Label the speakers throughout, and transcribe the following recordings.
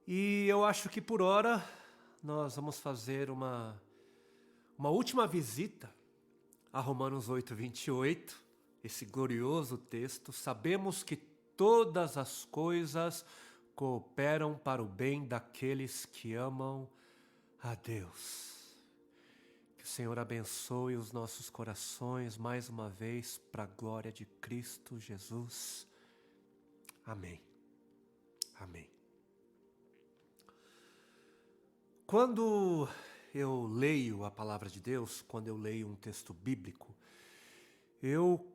Speaker 1: E eu acho que por hora nós vamos fazer uma última visita a Romanos 8:28, esse glorioso texto. Sabemos que todas as coisas cooperam para o bem daqueles que amam a Deus. Que o Senhor abençoe os nossos corações mais uma vez para a glória de Cristo Jesus. Amém. Amém. Quando eu leio a palavra de Deus, quando eu leio um texto bíblico, eu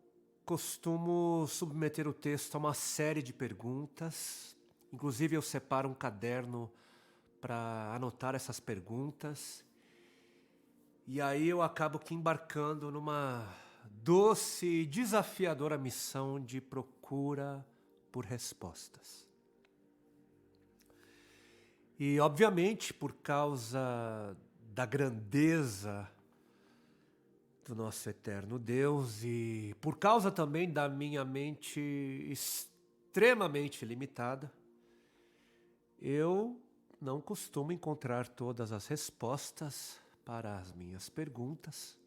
Speaker 1: costumo submeter o texto a uma série de perguntas. Inclusive eu separo um caderno para anotar essas perguntas. E aí eu acabo que embarcando numa doce e desafiadora missão de procura por respostas. E, obviamente, por causa da grandeza do nosso eterno Deus e por causa também da minha mente extremamente limitada, eu não costumo encontrar todas as respostas para as minhas perguntas.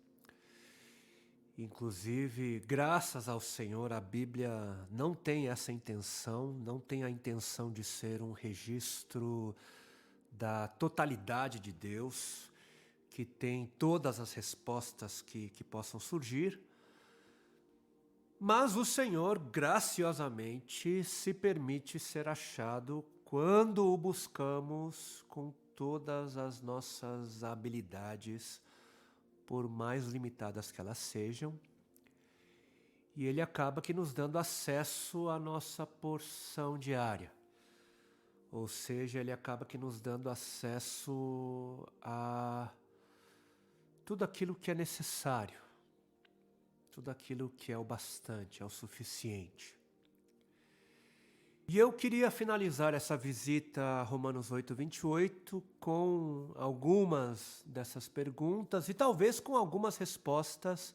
Speaker 1: Inclusive, graças ao Senhor, a Bíblia não tem essa intenção, não tem a intenção de ser um registro da totalidade de Deus, que tem todas as respostas que possam surgir, mas o Senhor graciosamente se permite ser achado quando o buscamos com todas as nossas habilidades, por mais limitadas que elas sejam, e Ele acaba que nos dando acesso à nossa porção diária. Ou seja, Ele acaba que nos dando acesso a tudo aquilo que é necessário, tudo aquilo que é o bastante, é o suficiente. E eu queria finalizar essa visita a Romanos 8:28 com algumas dessas perguntas e talvez com algumas respostas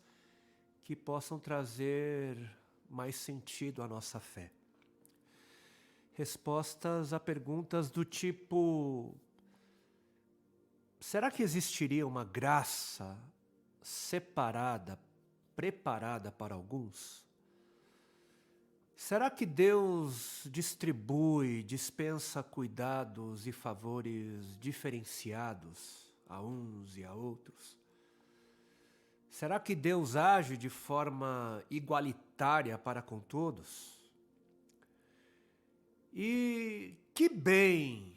Speaker 1: que possam trazer mais sentido à nossa fé. Respostas a perguntas do tipo: será que existiria uma graça separada, preparada para alguns? Será que Deus distribui, dispensa cuidados e favores diferenciados a uns e a outros? Será que Deus age de forma igualitária para com todos? E que bem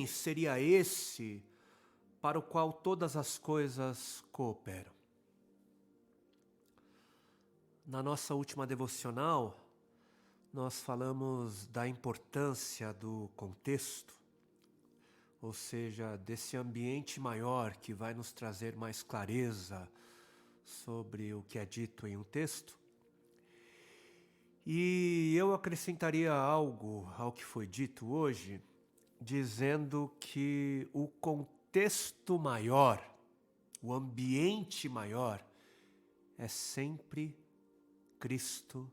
Speaker 1: seria esse para o qual todas as coisas cooperam? Na nossa última devocional, nós falamos da importância do contexto, ou seja, desse ambiente maior que vai nos trazer mais clareza sobre o que é dito em um texto. E eu acrescentaria algo ao que foi dito hoje, dizendo que o contexto maior, o ambiente maior, é sempre Cristo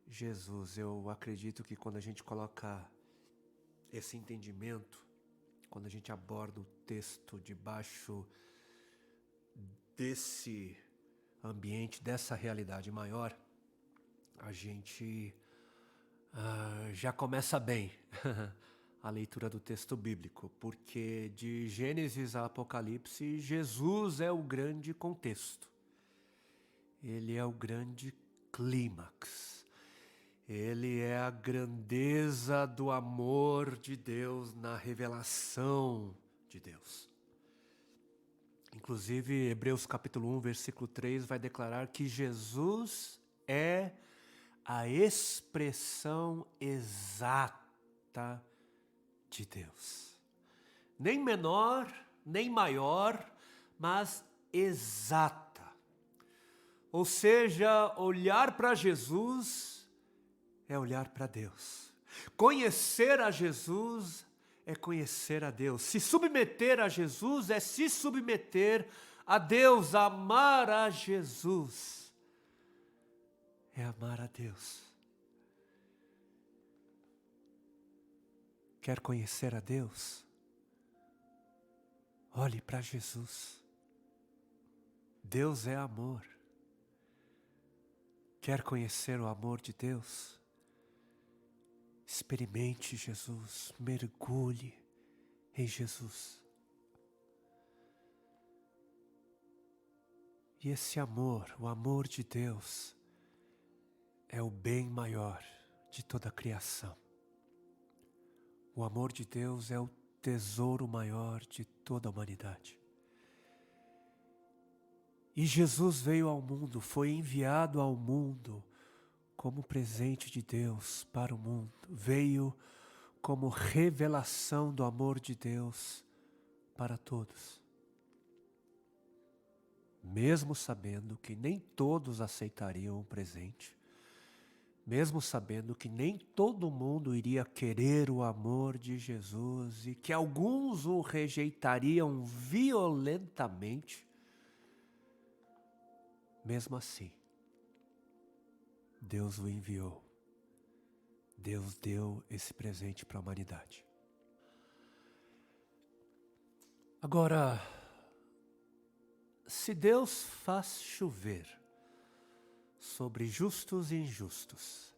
Speaker 1: Jesus. Eu acredito que quando a gente coloca esse entendimento, quando a gente aborda o texto debaixo desse ambiente, dessa realidade maior, a gente já começa bem a leitura do texto bíblico, porque de Gênesis a Apocalipse, Jesus é o grande contexto. Ele é o grande clímax. Ele é a grandeza do amor de Deus na revelação de Deus. Inclusive, Hebreus capítulo 1, versículo 3 vai declarar que Jesus é a expressão exata de Deus. Nem menor, nem maior, mas exata. Ou seja, olhar para Jesus é olhar para Deus. Conhecer a Jesus é conhecer a Deus. Se submeter a Jesus é se submeter a Deus. Amar a Jesus é amar a Deus. Quer conhecer a Deus? Olhe para Jesus. Deus é amor. Quer conhecer o amor de Deus? Experimente Jesus, mergulhe em Jesus. E esse amor, o amor de Deus, é o bem maior de toda a criação. O amor de Deus é o tesouro maior de toda a humanidade. E Jesus veio ao mundo, foi enviado ao mundo como presente de Deus para o mundo. Veio como revelação do amor de Deus para todos. Mesmo sabendo que nem todos aceitariam o presente, mesmo sabendo que nem todo mundo iria querer o amor de Jesus e que alguns o rejeitariam violentamente, mesmo assim, Deus o enviou. Deus deu esse presente para a humanidade. Agora, se Deus faz chover sobre justos e injustos,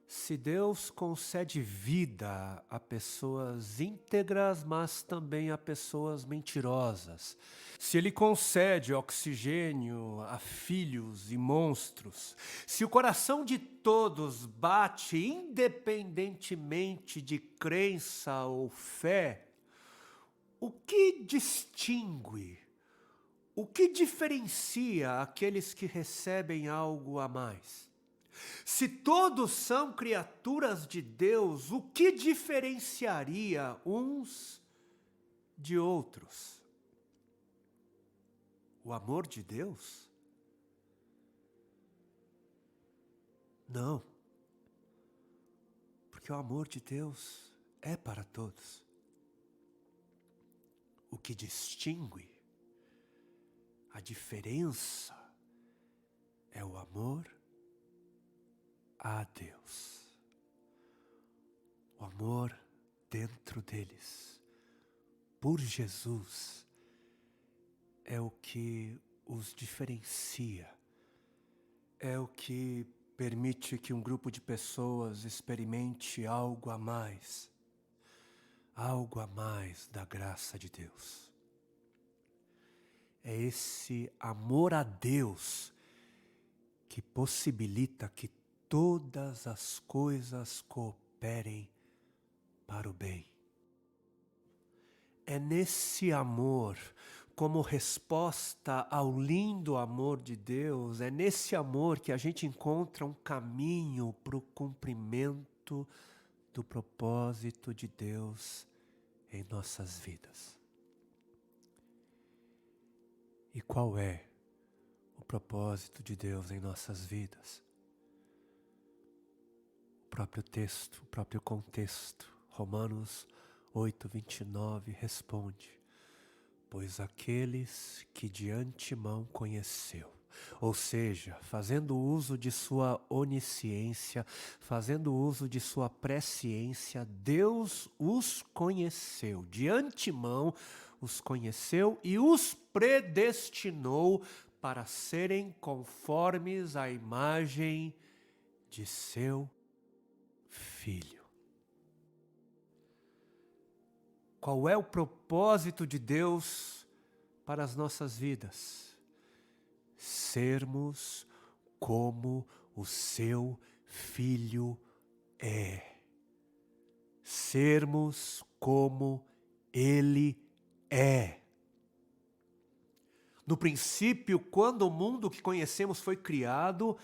Speaker 1: se Deus concede vida a pessoas íntegras, mas também a pessoas mentirosas, se Ele concede oxigênio a filhos e monstros, se o coração de todos bate independentemente de crença ou fé, o que distingue, o que diferencia aqueles que recebem algo a mais? Se todos são criaturas de Deus, o que diferenciaria uns de outros? O amor de Deus? Não. Porque o amor de Deus é para todos. O que distingue, a diferença, é o amor a Deus. O amor dentro deles, por Jesus, é o que os diferencia, é o que permite que um grupo de pessoas experimente algo a mais da graça de Deus. É esse amor a Deus que possibilita que todas as coisas cooperem para o bem. É nesse amor, como resposta ao lindo amor de Deus, é nesse amor que a gente encontra um caminho para o cumprimento do propósito de Deus em nossas vidas. E qual é o propósito de Deus em nossas vidas? O próprio texto, o próprio contexto, Romanos 8:29 responde: pois aqueles que de antemão conheceu, ou seja, fazendo uso de sua onisciência, fazendo uso de sua presciência, Deus os conheceu, de antemão os conheceu e os predestinou para serem conformes à imagem de seu Filho. Qual é o propósito de Deus para as nossas vidas? Sermos como o seu Filho é. Sermos como Ele é. No princípio, quando o mundo que conhecemos foi criado,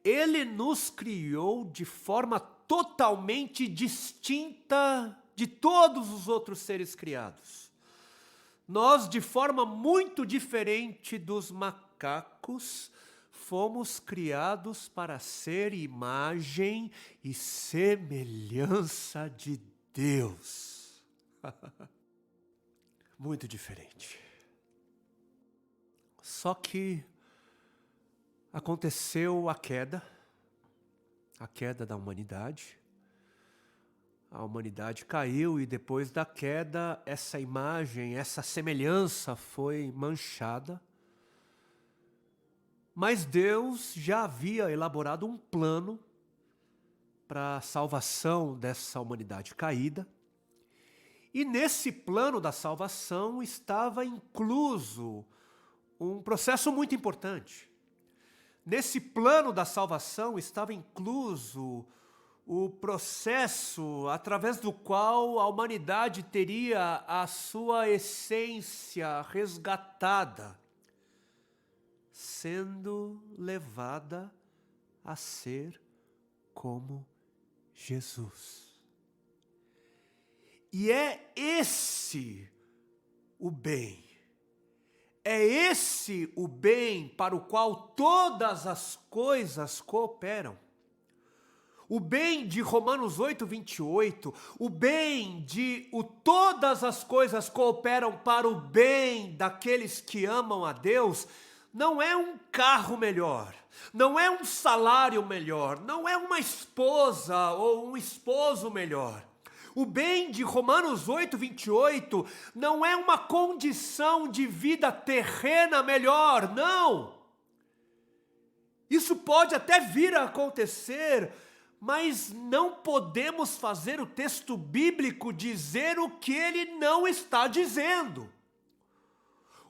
Speaker 1: Ele nos criou de forma totalmente distinta de todos os outros seres criados. Nós, de forma muito diferente dos macacos, fomos criados para ser imagem e semelhança de Deus. Muito diferente. Só que aconteceu a queda da humanidade. A humanidade caiu e depois da queda, essa imagem, essa semelhança foi manchada. Mas Deus já havia elaborado um plano para a salvação dessa humanidade caída. E nesse plano da salvação estava incluso um processo muito importante. Nesse plano da salvação estava incluso o processo através do qual a humanidade teria a sua essência resgatada, sendo levada a ser como Jesus. E é esse o bem. É esse o bem para o qual todas as coisas cooperam. O bem de Romanos 8:28, o bem de todas as coisas cooperam para o bem daqueles que amam a Deus, não é um carro melhor, não é um salário melhor, não é uma esposa ou um esposo melhor. O bem de Romanos 8:28 não é uma condição de vida terrena melhor, não. Isso pode até vir a acontecer, mas não podemos fazer o texto bíblico dizer o que ele não está dizendo.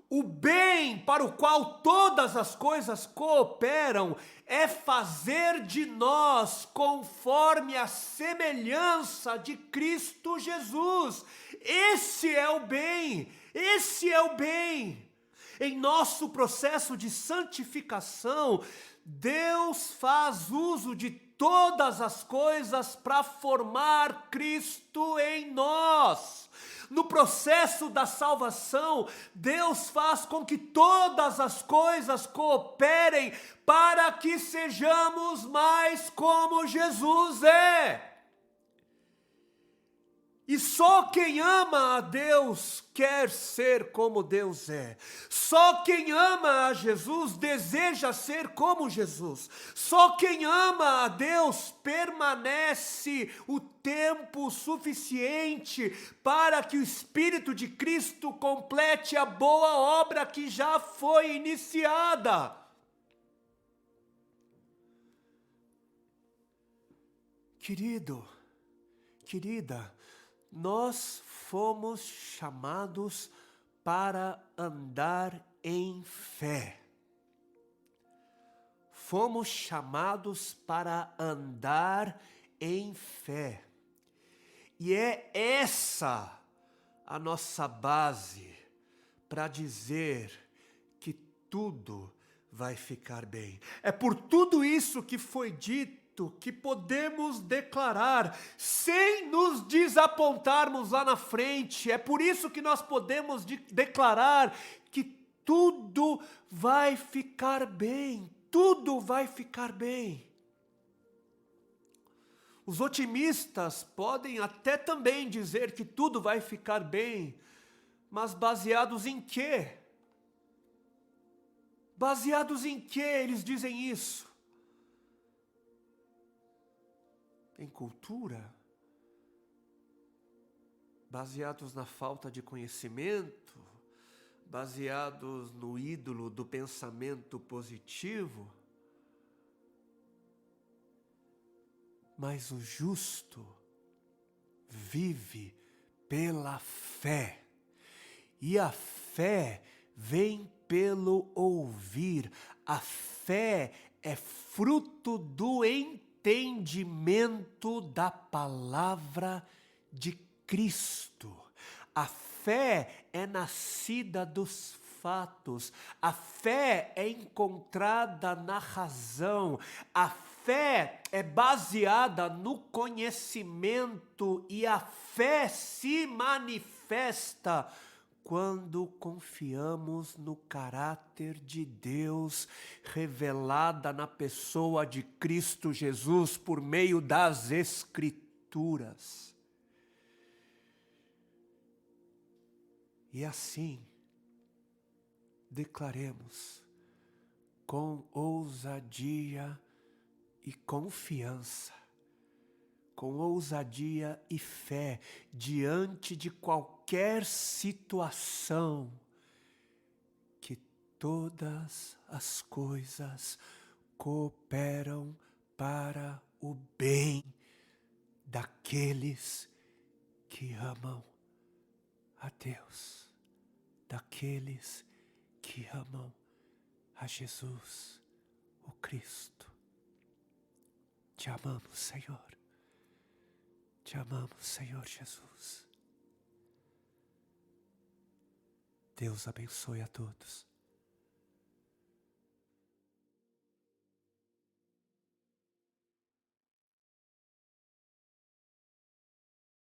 Speaker 1: O bem para o qual todas as coisas cooperam é fazer de nós conforme a semelhança de Cristo Jesus. Esse é o bem, esse é o bem. Em nosso processo de santificação, Deus faz uso de todas as coisas para formar Cristo em nós. No processo da salvação, Deus faz com que todas as coisas cooperem para que sejamos mais como Jesus é. E só quem ama a Deus quer ser como Deus é. Só quem ama a Jesus deseja ser como Jesus. Só quem ama a Deus permanece o tempo suficiente para que o Espírito de Cristo complete a boa obra que já foi iniciada. Querido, querida, nós fomos chamados para andar em fé. Fomos chamados para andar em fé. E é essa a nossa base para dizer que tudo vai ficar bem. É por tudo isso que foi dito que podemos declarar, sem nos desapontarmos lá na frente. É por isso que nós podemos declarar que tudo vai ficar bem, tudo vai ficar bem. Os otimistas podem até também dizer que tudo vai ficar bem, mas baseados em quê? Baseados em quê eles dizem isso? Em cultura, baseados na falta de conhecimento, baseados no ídolo do pensamento positivo. Mas o justo vive pela fé, e a fé vem pelo ouvir. A fé é fruto do entendimento da palavra de Cristo. A fé é nascida dos fatos. A fé é encontrada na razão. A fé é baseada no conhecimento e a fé se manifesta quando confiamos no caráter de Deus revelada na pessoa de Cristo Jesus por meio das Escrituras. E assim, declaremos com ousadia e confiança: com ousadia e fé diante de qualquer situação, que todas as coisas cooperam para o bem daqueles que amam a Deus, daqueles que amam a Jesus, o Cristo. Te amamos, Senhor. Te amamos, Senhor Jesus. Deus abençoe a todos.